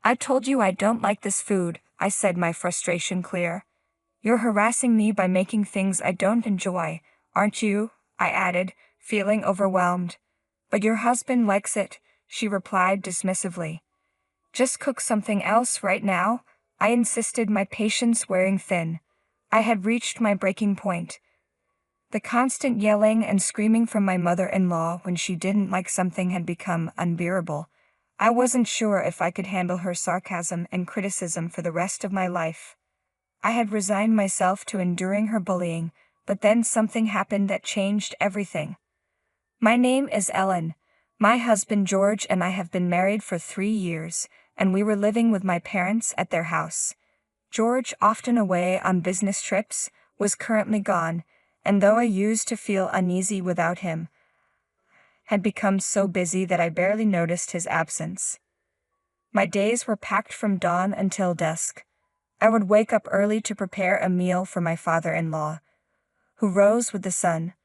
"I told you I don't like this food," I said, my frustration clear. "You're harassing me by making things I don't enjoy, aren't you?" I added, feeling overwhelmed. "But your husband likes it," she replied dismissively. "Just cook something else right now," I insisted, my patience wearing thin. I had reached my breaking point. The constant yelling and screaming from my mother-in-law when she didn't like something had become unbearable. I wasn't sure if I could handle her sarcasm and criticism for the rest of my life. I had resigned myself to enduring her bullying, but then something happened that changed everything. "My name is Ellen. My husband George and I have been married for 3 years, and we were living with my parents at their house. George, often away on business trips, was currently gone, and though I used to feel uneasy without him, had become so busy that I barely noticed his absence. My days were packed from dawn until dusk. I would wake up early to prepare a meal for my father-in-law, who rose with the sun.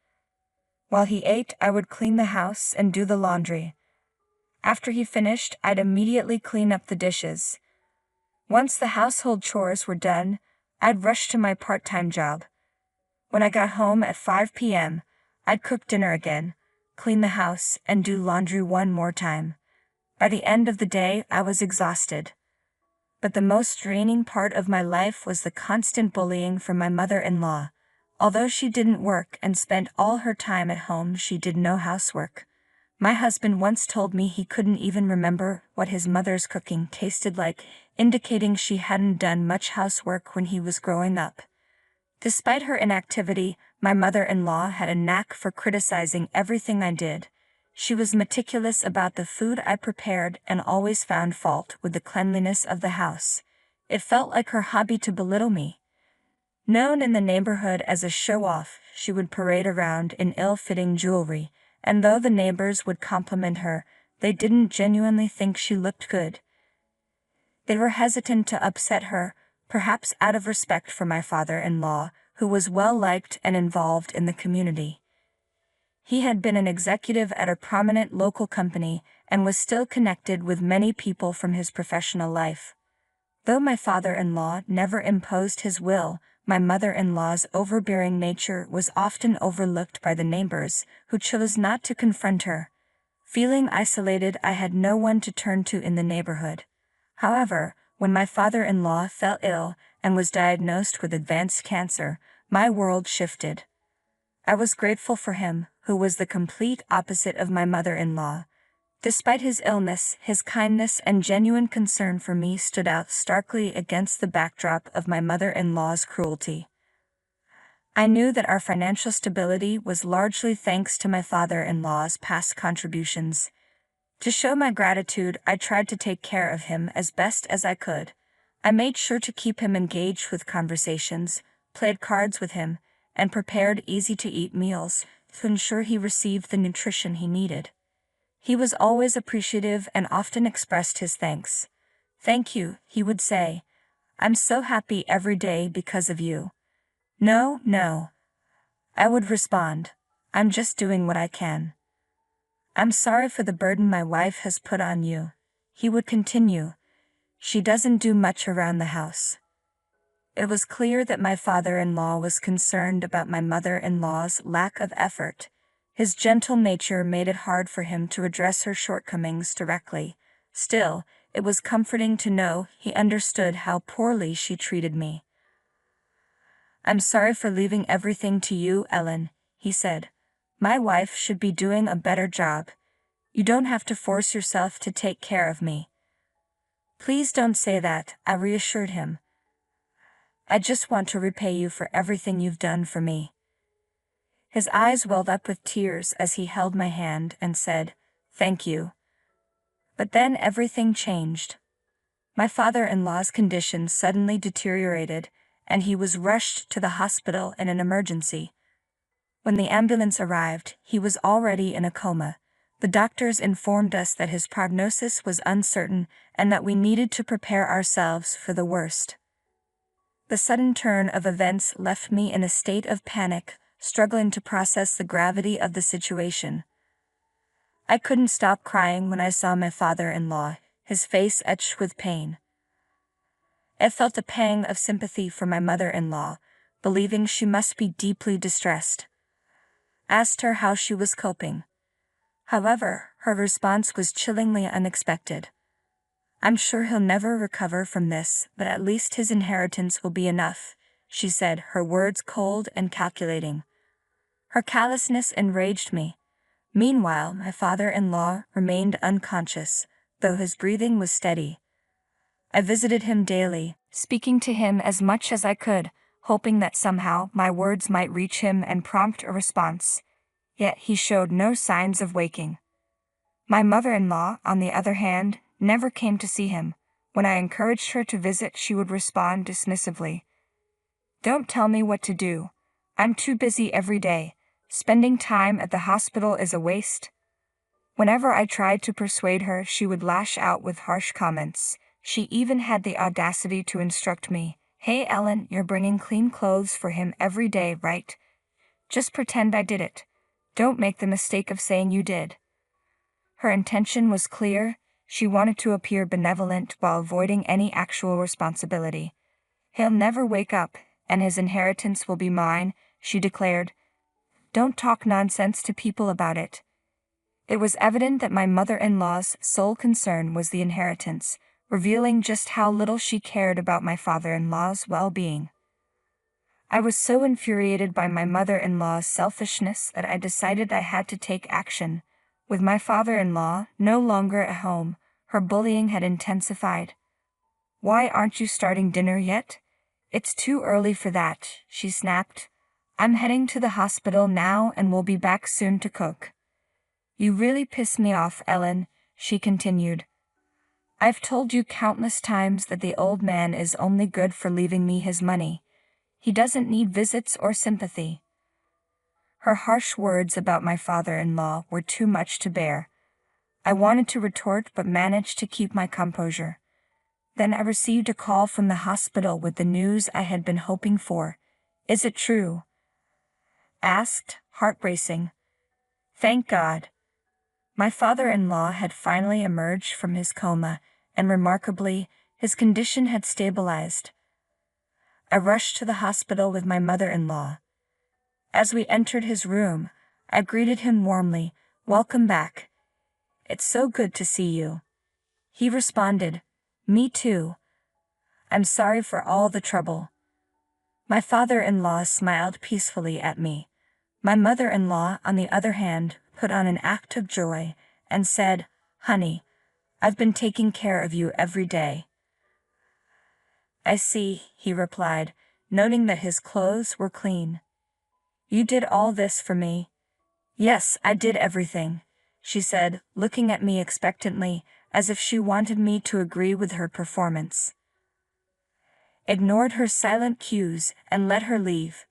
While he ate, I would clean the house and do the laundry. After he finished, I'd immediately clean up the dishes. Once the household chores were done, I'd rush to my part-time job. When I got home at 5 p.m., I'd cook dinner again, clean the house, and do laundry one more time. By the end of the day, I was exhausted. But the most draining part of my life was the constant bullying from my mother-in-law. Although she didn't work and spent all her time at home, she did no housework. My husband once told me he couldn't even remember what his mother's cooking tasted like, indicating she hadn't done much housework when he was growing up. Despite her inactivity, my mother-in-law had a knack for criticizing everything I did. She was meticulous about the food I prepared and always found fault with the cleanliness of the house. It felt like her hobby to belittle me. Known in the neighborhood as a show-off, she would parade around in ill-fitting jewelry, and though the neighbors would compliment her, they didn't genuinely think she looked good. They were hesitant to upset her, perhaps out of respect for my father-in-law, who was well-liked and involved in the community. He had been an executive at a prominent local company and was still connected with many people from his professional life. Though my father-in-law never imposed his will, my mother-in-law's overbearing nature was often overlooked by the neighbors, who chose not to confront her. Feeling isolated, I had no one to turn to in the neighborhood. However, when my father-in-law fell ill and was diagnosed with advanced cancer, my world shifted. I was grateful for him, who was the complete opposite of my mother-in-law. Despite his illness, his kindness and genuine concern for me stood out starkly against the backdrop of my mother-in-law's cruelty. I knew that our financial stability was largely thanks to my father-in-law's past contributions. To show my gratitude, I tried to take care of him as best as I could. I made sure to keep him engaged with conversations, played cards with him, and prepared easy-to-eat meals to ensure he received the nutrition he needed. He was always appreciative and often expressed his thanks. "Thank you," he would say. "I'm so happy every day because of you." No, I would respond. "I'm just doing what I can." "I'm sorry for the burden my wife has put on you," he would continue. "She doesn't do much around the house." It was clear that my father-in-law was concerned about my mother-in-law's lack of effort. His gentle nature made it hard for him to address her shortcomings directly. Still, it was comforting to know he understood how poorly she treated me. "I'm sorry for leaving everything to you, Ellen," he said. "My wife should be doing a better job. You don't have to force yourself to take care of me." "Please don't say that," I reassured him. "I just want to repay you for everything you've done for me." His eyes welled up with tears as he held my hand and said, "Thank you." But then everything changed. My father-in-law's condition suddenly deteriorated, and he was rushed to the hospital in an emergency. When the ambulance arrived, he was already in a coma. The doctors informed us that his prognosis was uncertain and that we needed to prepare ourselves for the worst. The sudden turn of events left me in a state of panic, struggling to process the gravity of the situation. I couldn't stop crying when I saw my father-in-law, his face etched with pain. I felt a pang of sympathy for my mother-in-law, believing she must be deeply distressed. Asked her how she was coping. However, her response was chillingly unexpected. "I'm sure he'll never recover from this, but at least his inheritance will be enough," she said, her words cold and calculating. Her callousness enraged me. Meanwhile, my father-in-law remained unconscious, though his breathing was steady. I visited him daily, speaking to him as much as I could, hoping that somehow my words might reach him and prompt a response. Yet he showed no signs of waking. My mother-in-law, on the other hand, never came to see him. When I encouraged her to visit, she would respond dismissively. "Don't tell me what to do. I'm too busy every day. Spending time at the hospital is a waste." Whenever I tried to persuade her, she would lash out with harsh comments. She even had the audacity to instruct me, "Hey Ellen, you're bringing clean clothes for him every day, right? Just pretend I did it. Don't make the mistake of saying you did." Her intention was clear. She wanted to appear benevolent while avoiding any actual responsibility. "He'll never wake up, and his inheritance will be mine," she declared. "Don't talk nonsense to people about it." It was evident that my mother-in-law's sole concern was the inheritance, revealing just how little she cared about my father-in-law's well-being. I was so infuriated by my mother-in-law's selfishness that I decided I had to take action. With my father-in-law no longer at home, her bullying had intensified. "Why aren't you starting dinner yet? It's too early for that," she snapped. "I'm heading to the hospital now and will be back soon to cook." "You really piss me off, Ellen," she continued. "I've told you countless times that the old man is only good for leaving me his money. He doesn't need visits or sympathy." Her harsh words about my father-in-law were too much to bear. I wanted to retort but managed to keep my composure. Then I received a call from the hospital with the news I had been hoping for. "Is it true?" asked, heart racing. Thank God. My father-in-law had finally emerged from his coma, and remarkably, his condition had stabilized. I rushed to the hospital with my mother-in-law. As we entered his room, I greeted him warmly. "Welcome back. It's so good to see you." He responded, "Me too. I'm sorry for all the trouble." My father-in-law smiled peacefully at me. My mother-in-law, on the other hand, put on an act of joy and said, "Honey, I've been taking care of you every day." "I see," he replied, noting that his clothes were clean. "You did all this for me?" "Yes, I did everything," she said, looking at me expectantly, as if she wanted me to agree with her performance. Ignored her silent cues and let her leave.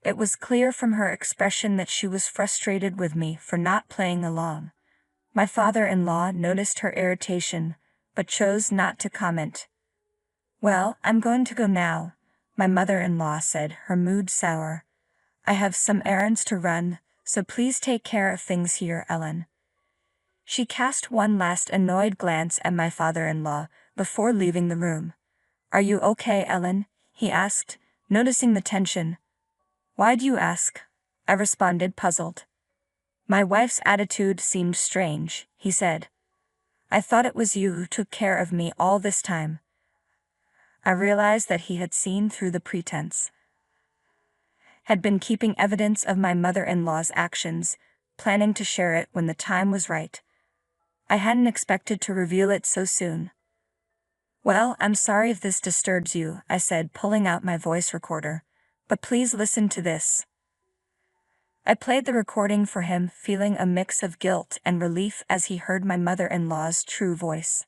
It was clear from her expression that she was frustrated with me for not playing along. My father-in-law noticed her irritation, but chose not to comment. "Well, I'm going to go now," my mother-in-law said, her mood sour. "I have some errands to run, so please take care of things here, Ellen." She cast one last annoyed glance at my father-in-law before leaving the room. "Are you okay, Ellen?" he asked, noticing the tension. "Why do you ask?" I responded, puzzled. "My wife's attitude seemed strange," he said. "I thought it was you who took care of me all this time." I realized that he had seen through the pretense. Had been keeping evidence of my mother-in-law's actions, planning to share it when the time was right. I hadn't expected to reveal it so soon. "Well, I'm sorry if this disturbs you," I said, pulling out my voice recorder. "But please listen to this." I played the recording for him, feeling a mix of guilt and relief as he heard my mother-in-law's true voice.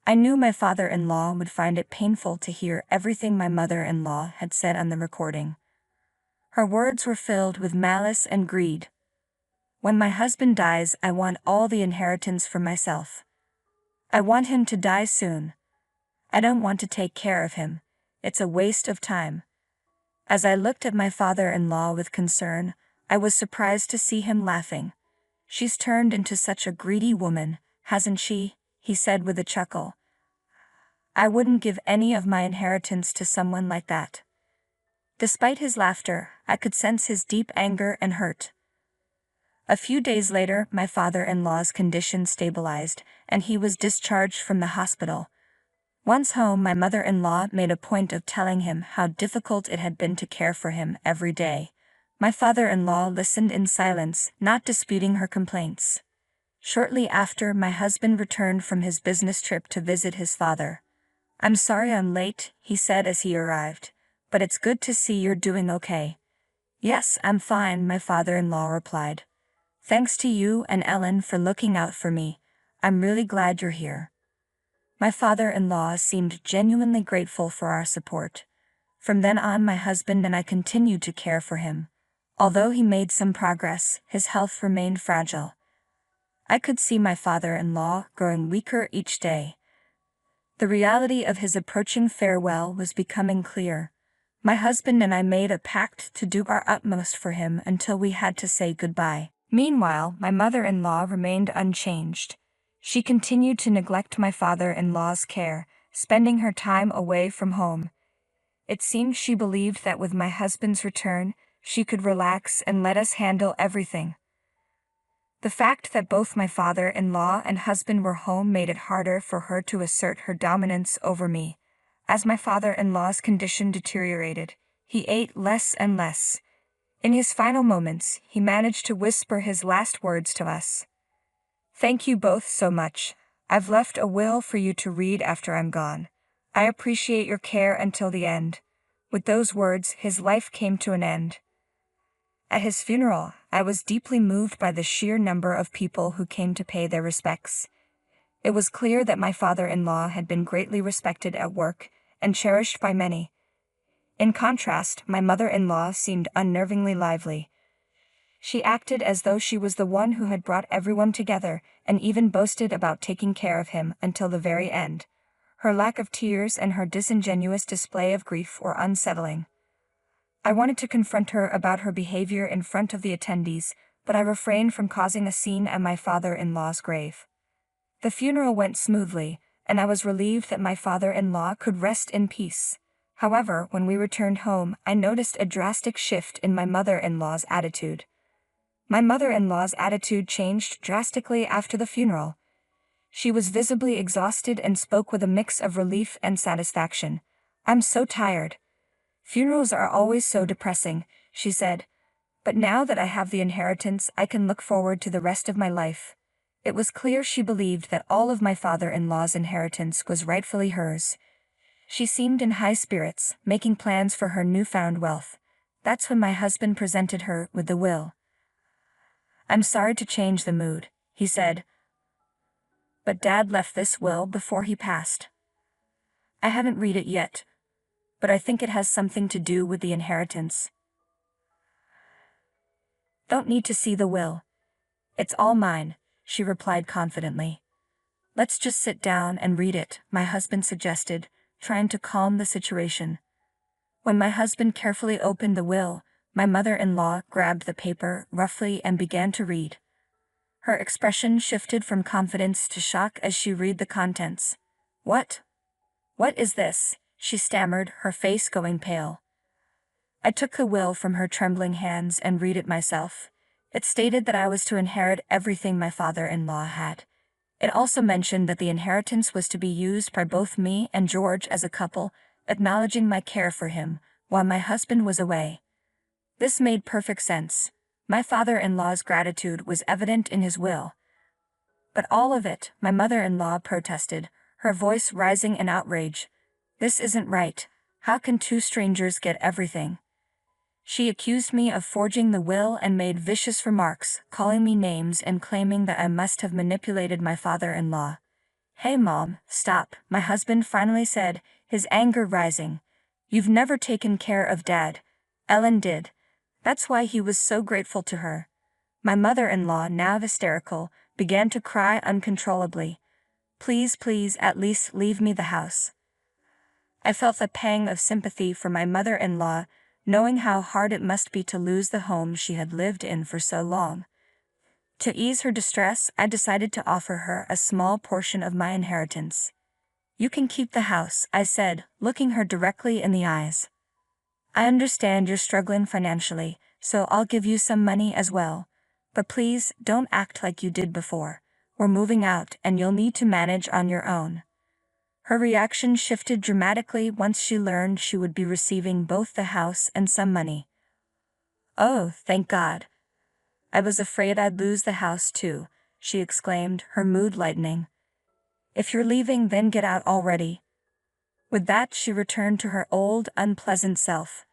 I knew my father-in-law would find it painful to hear everything my mother-in-law had said on the recording. Her words were filled with malice and greed. "When my husband dies, I want all the inheritance for myself. I want him to die soon. I don't want to take care of him. It's a waste of time." As I looked at my father-in-law with concern, I was surprised to see him laughing. "She's turned into such a greedy woman, hasn't she?" he said with a chuckle. I wouldn't give any of my inheritance to someone like that. Despite his laughter, I could sense his deep anger and hurt. A few days later, my father-in-law's condition stabilized, and he was discharged from the hospital. Once home, my mother-in-law made a point of telling him how difficult it had been to care for him every day. My father-in-law listened in silence, not disputing her complaints. Shortly after, my husband returned from his business trip to visit his father. I'm sorry I'm late, he said as he arrived, but it's good to see you're doing okay. Yes, I'm fine, my father-in-law replied. Thanks to you and Ellen for looking out for me. I'm really glad you're here. My father-in-law seemed genuinely grateful for our support. From then on, my husband and I continued to care for him. Although he made some progress, his health remained fragile. I could see my father-in-law growing weaker each day. The reality of his approaching farewell was becoming clear. My husband and I made a pact to do our utmost for him until we had to say goodbye. Meanwhile, my mother-in-law remained unchanged. She continued to neglect my father-in-law's care, spending her time away from home. It seemed she believed that with my husband's return, she could relax and let us handle everything. The fact that both my father-in-law and husband were home made it harder for her to assert her dominance over me. As my father-in-law's condition deteriorated, he ate less and less. In his final moments, he managed to whisper his last words to us. Thank you both so much. I've left a will for you to read after I'm gone. I appreciate your care until the end. With those words, his life came to an end. At his funeral, I was deeply moved by the sheer number of people who came to pay their respects. It was clear that my father-in-law had been greatly respected at work and cherished by many. In contrast, my mother-in-law seemed unnervingly lively. She acted as though she was the one who had brought everyone together, and even boasted about taking care of him until the very end. Her lack of tears and her disingenuous display of grief were unsettling. I wanted to confront her about her behavior in front of the attendees, but I refrained from causing a scene at my father-in-law's grave. The funeral went smoothly, and I was relieved that my father-in-law could rest in peace. However, when we returned home, I noticed a drastic shift in my mother-in-law's attitude. My mother-in-law's attitude changed drastically after the funeral. She was visibly exhausted and spoke with a mix of relief and satisfaction. I'm so tired. Funerals are always so depressing, she said. But now that I have the inheritance, I can look forward to the rest of my life. It was clear she believed that all of my father-in-law's inheritance was rightfully hers. She seemed in high spirits, making plans for her newfound wealth. That's when my husband presented her with the will. I'm sorry to change the mood, he said, but Dad left this will before he passed. I haven't read it yet, but I think it has something to do with the inheritance. Don't need to see the will. It's all mine, she replied confidently. Let's just sit down and read it, my husband suggested, trying to calm the situation. When my husband carefully opened the will, my mother-in-law grabbed the paper roughly and began to read. Her expression shifted from confidence to shock as she read the contents. What? What is this? She stammered, her face going pale. I took the will from her trembling hands and read it myself. It stated that I was to inherit everything my father-in-law had. It also mentioned that the inheritance was to be used by both me and George as a couple, acknowledging my care for him while my husband was away. This made perfect sense. My father-in-law's gratitude was evident in his will. But all of it, my mother-in-law protested, her voice rising in outrage. This isn't right. How can two strangers get everything? She accused me of forging the will and made vicious remarks, calling me names and claiming that I must have manipulated my father-in-law. Hey Mom, stop, my husband finally said, his anger rising. You've never taken care of Dad. Ellen did. That's why he was so grateful to her. My mother-in-law, now hysterical, began to cry uncontrollably. Please, please, at least leave me the house. I felt a pang of sympathy for my mother-in-law, knowing how hard it must be to lose the home she had lived in for so long. To ease her distress, I decided to offer her a small portion of my inheritance. You can keep the house, I said, looking her directly in the eyes. I understand you're struggling financially, so I'll give you some money as well. But please, don't act like you did before. We're moving out and you'll need to manage on your own. Her reaction shifted dramatically once she learned she would be receiving both the house and some money. Oh, thank God. I was afraid I'd lose the house too, she exclaimed, her mood lightening. If you're leaving, then get out already. With that, she returned to her old, unpleasant self.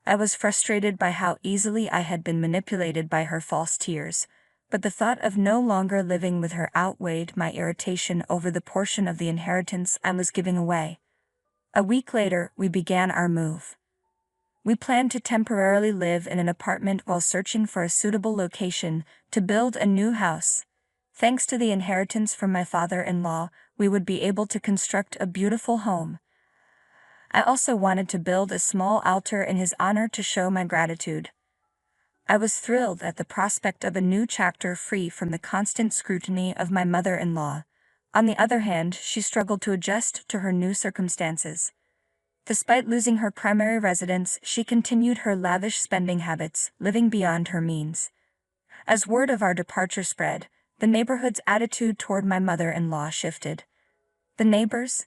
I was frustrated by how easily I had been manipulated by her false tears, but the thought of no longer living with her outweighed my irritation over the portion of the inheritance I was giving away. A week later, we began our move. We planned to temporarily live in an apartment while searching for a suitable location to build a new house. Thanks to the inheritance from my father-in-law, we would be able to construct a beautiful home. I also wanted to build a small altar in his honor to show my gratitude. I was thrilled at the prospect of a new chapter free from the constant scrutiny of my mother-in-law. On the other hand, she struggled to adjust to her new circumstances. Despite losing her primary residence, she continued her lavish spending habits, living beyond her means. As word of our departure spread, the neighborhood's attitude toward my mother-in-law shifted. The neighbors,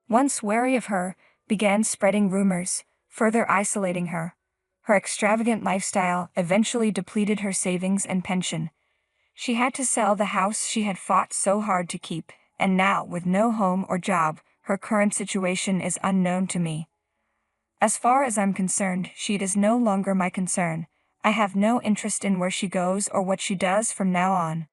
once wary of her, began spreading rumors, further isolating her. Her extravagant lifestyle eventually depleted her savings and pension. She had to sell the house she had fought so hard to keep, and now, with no home or job, her current situation is unknown to me. As far as I'm concerned, she is no longer my concern. I have no interest in where she goes or what she does from now on.